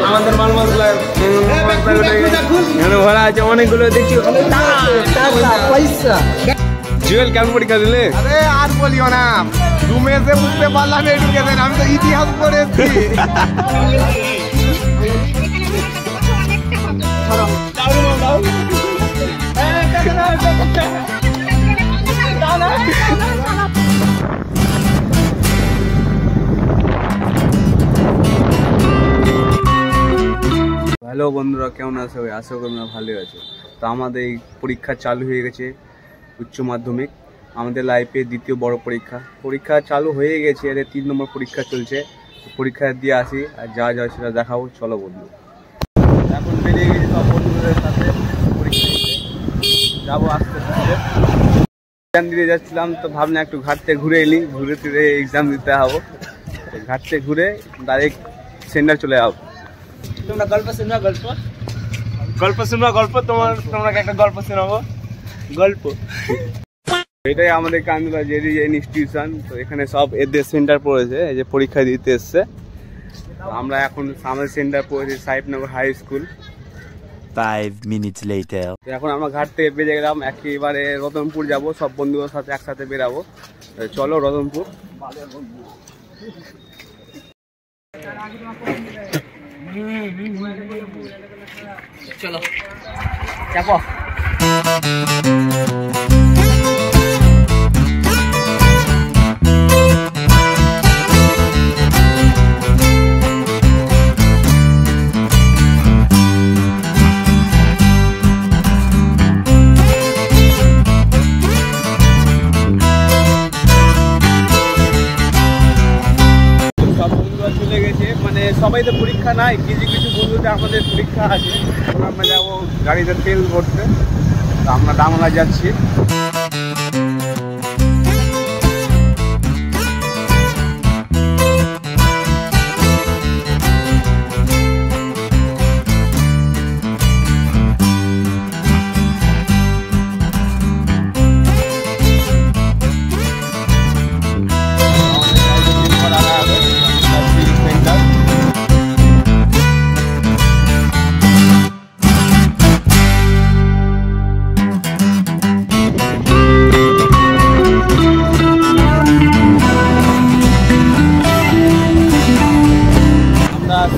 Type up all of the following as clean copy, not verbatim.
আমাদের মাল মশলা এখানে ভরা আছে অনেকগুলো দেখছি। জুয়েল কেমন পরীক্ষা দিলে? আরে আর বলিও না, রুমেতে বুঝতে পারলাম এডুকেশন, আমি তো ইতিহাস পড়েছি। হ্যালো বন্ধুরা, কেমন আছো? আশা করি ভালোই আছো। তো আমাদের এই পরীক্ষা চালু হয়ে গেছে, উচ্চ মাধ্যমিক আমাদের লাইফে দ্বিতীয় বড় পরীক্ষা চালু হয়ে গেছে। এর 3 নম্বর পরীক্ষা চলছে। পরীক্ষা দিয়ে আসি আর যা যা সেটা দেখাবো। চলো বন্ধু, এখন বেরিয়ে গেছি সব বন্ধুদের সাথে পরীক্ষা দিতে যাবো। আস্তে আস্তে এক্সাম দিতে যাচ্ছিলাম, তো ভাবলাম একটু ঘাট থেকে ঘুরে এলি, ঘুরে ফিরে এক্সাম দিতে হবো। ঘাট থেকে ঘুরে ডাইরেক্ট সেন্টার চলে যাবো। তোমরা গল্প শুনবা, গল্প তোমরা একটা গল্প শোনাবো। গল্প এটাই আমাদের কান্দুলা জেরি ইনস্টিটিউশন। তো এখানে সব এদের সেন্টার পড়েছে, এই যে পরীক্ষা দিতে এসছে। আমরা এখন সামনে সেন্টার পড়েছি Sahebnagar high school. 5 minutes later. এখন আমরা ঘাট থেকে বেরিয়ে গেলাম, একেবারে রতনপুর যাব। সব বন্ধুদের সাথে একসাথে বেরাবো। চলো রতনপুর। চলো চাপো। চলে গেছে, মানে সবাই তো পরীক্ষা নাই, কিছু কিছু বন্ধুদের আমাদের পরীক্ষা আছে। আমরা যাবো গাড়িতে তেল ভরতে। তো আমরা ডামলা যাচ্ছি।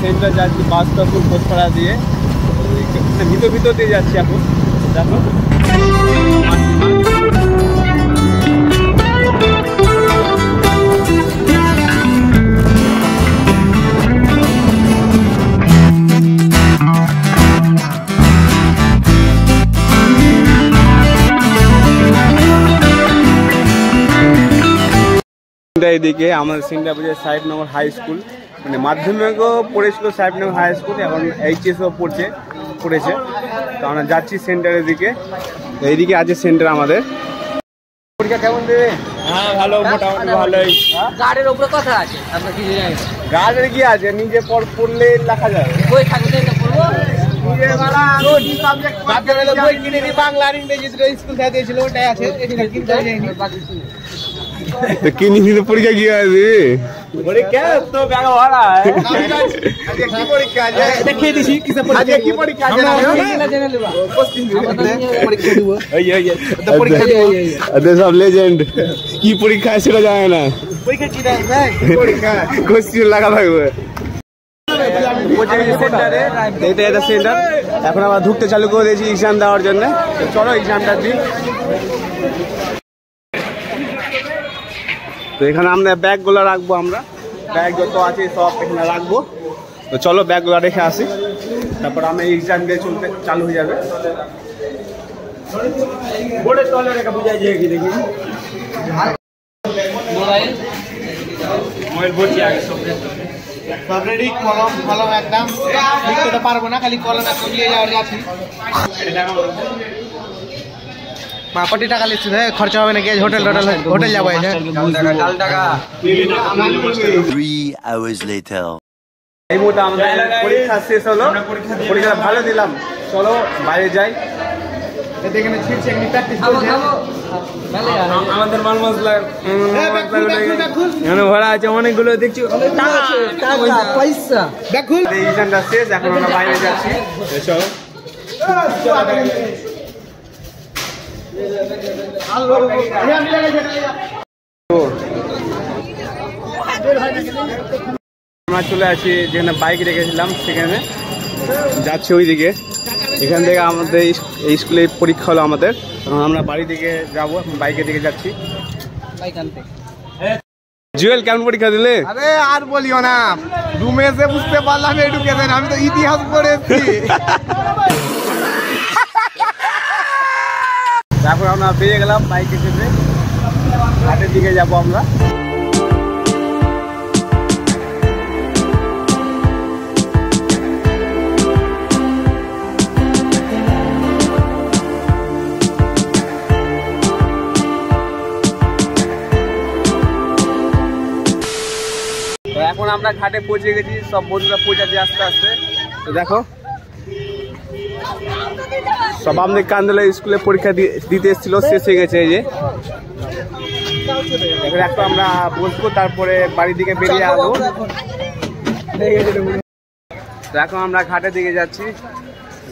সেন্টার যাচ্ছি বাসটাপুর কোচপাড়া দিয়ে, ভিতর দিয়ে যাচ্ছি এখন। দেখো এদিকে আমাদের সেন্টার বলছে সাহেবনগর হাই স্কুল। মানে মাধ্যমিকও পড়েছিল সাহেবনগর হাই স্কুল, এখন এইচএসও পড়েছে। তো আমরা যাচ্ছি সেন্টারের দিকে। এইদিকে আছে সেন্টার আমাদের। পরীক্ষা কেমন দেবে? হ্যাঁ ভালো, মোটামুটি ভালোই। গার্ডের উপরে কথা আছে, আপনার কি জানেন? গার্ডের কি আছে, নিজে পড়লে লেখা যায়। বই থাকলে তো পড়বো। বই কিনে নি, বাংলা আর ইংরেজি স্কুল থেকে দিয়েছিল, ওটাই আছে। কিনে পরীক্ষা কি আছে? পরীক্ষা তো ব্যাগ ভরা কি পরীক্ষা আছে দেখিয়ে দিছি। কি পরীক্ষা আছে? সব লেজেন্ড। কি পরীক্ষা আছে সেটা জানে না। কোশ্চেন লাগা থাকবে। সেন্টার এখন আমরা ঢুকতে চালু করে দিয়েছি এক্সাম দেওয়ার জন্য। চলো এক্সামটা দিই। তো এখানে আমরা ব্যাগগুলো রাখবো, আমরা ব্যাগ যত আছে সব এখানে রাখবো। তো চলো ব্যাগগুলো রেখে আসি, তারপর আমি এক্সাম দিয়ে চালু হয়ে যাবে। বোর্ডের তলে রেখে বুঝাই যায় কি দেখি। মোবাইল ভর্তি আগে সব রেডি। কলম একদম লিখতে তো পারবো না, খালি কলম একদম নিয়ে যাওয়ার যাচ্ছি। মা কোটি টাকা লিখছি, খরচা হবে না? হোটেল যাবো। 3 hours later. এই মুহূর্তে আমাদের পরীক্ষা শেষ হলো, পরীক্ষা ভালো দিলাম। চলো বাইরে যাই। এখানে প্র্যাকটিস করছে। আমাদের মাল মশলা এখানে ভরা আছে অনেকগুলো দেখছি পয়সা দেখুন এই ইভেন্টটা শেষ, এখন আমরা বাইরে যাচ্ছি। চলো আমরা চলে আসি যেখানে বাইক রেখেছিলাম, সেখানে যাচ্ছি ওইদিকে। এখান থেকে আমাদের এই স্কুলে পরীক্ষা হলো আমাদের, এখন আমরা বাড়ি দিকে যাবো, এখন বাইকের দিকে যাচ্ছি। জুয়েল কেমন পরীক্ষা দিলে? আরে আর বলিও না, রুমে এসে বুঝতে পারলাম এডুকেশন, আমি তো ইতিহাস পড়েছি। তারপর আমরা বেরিয়ে গেলাম বাইকে চেপে, ঘাটের দিকে যাবো আমরা। তো এখন আমরা ঘাটে পৌঁছে গেছি, সব বন্ধুরা পৌঁছাচ্ছে আস্তে আস্তে। তো দেখো সব আমাদের কান্দলে স্কুলে পরীক্ষা দিতে এসেছিল, শেষ হয়ে গেছে। এই যে এখন একটু আমরা বসবো, তারপরে বাড়ির দিকে বেরিয়ে আসবো। তো এখন আমরা ঘাটের দিকে যাচ্ছি,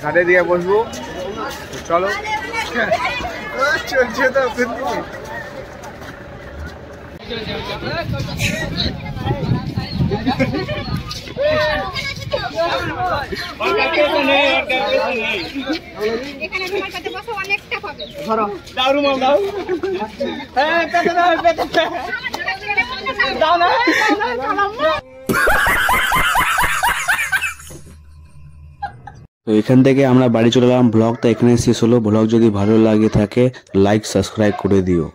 ঘাটের দিকে বসবো। চলো চলছে তো এখানে তোমার কাছে বসে অনেকটা পাবে দাও না তো এখান থেকে আমরা বাড়ি চলে গেলাম। ব্লগটা এখানে শেষ হলো। ব্লগ যদি ভালো লাগে থাকে লাইক সাবস্ক্রাইব করে দিও।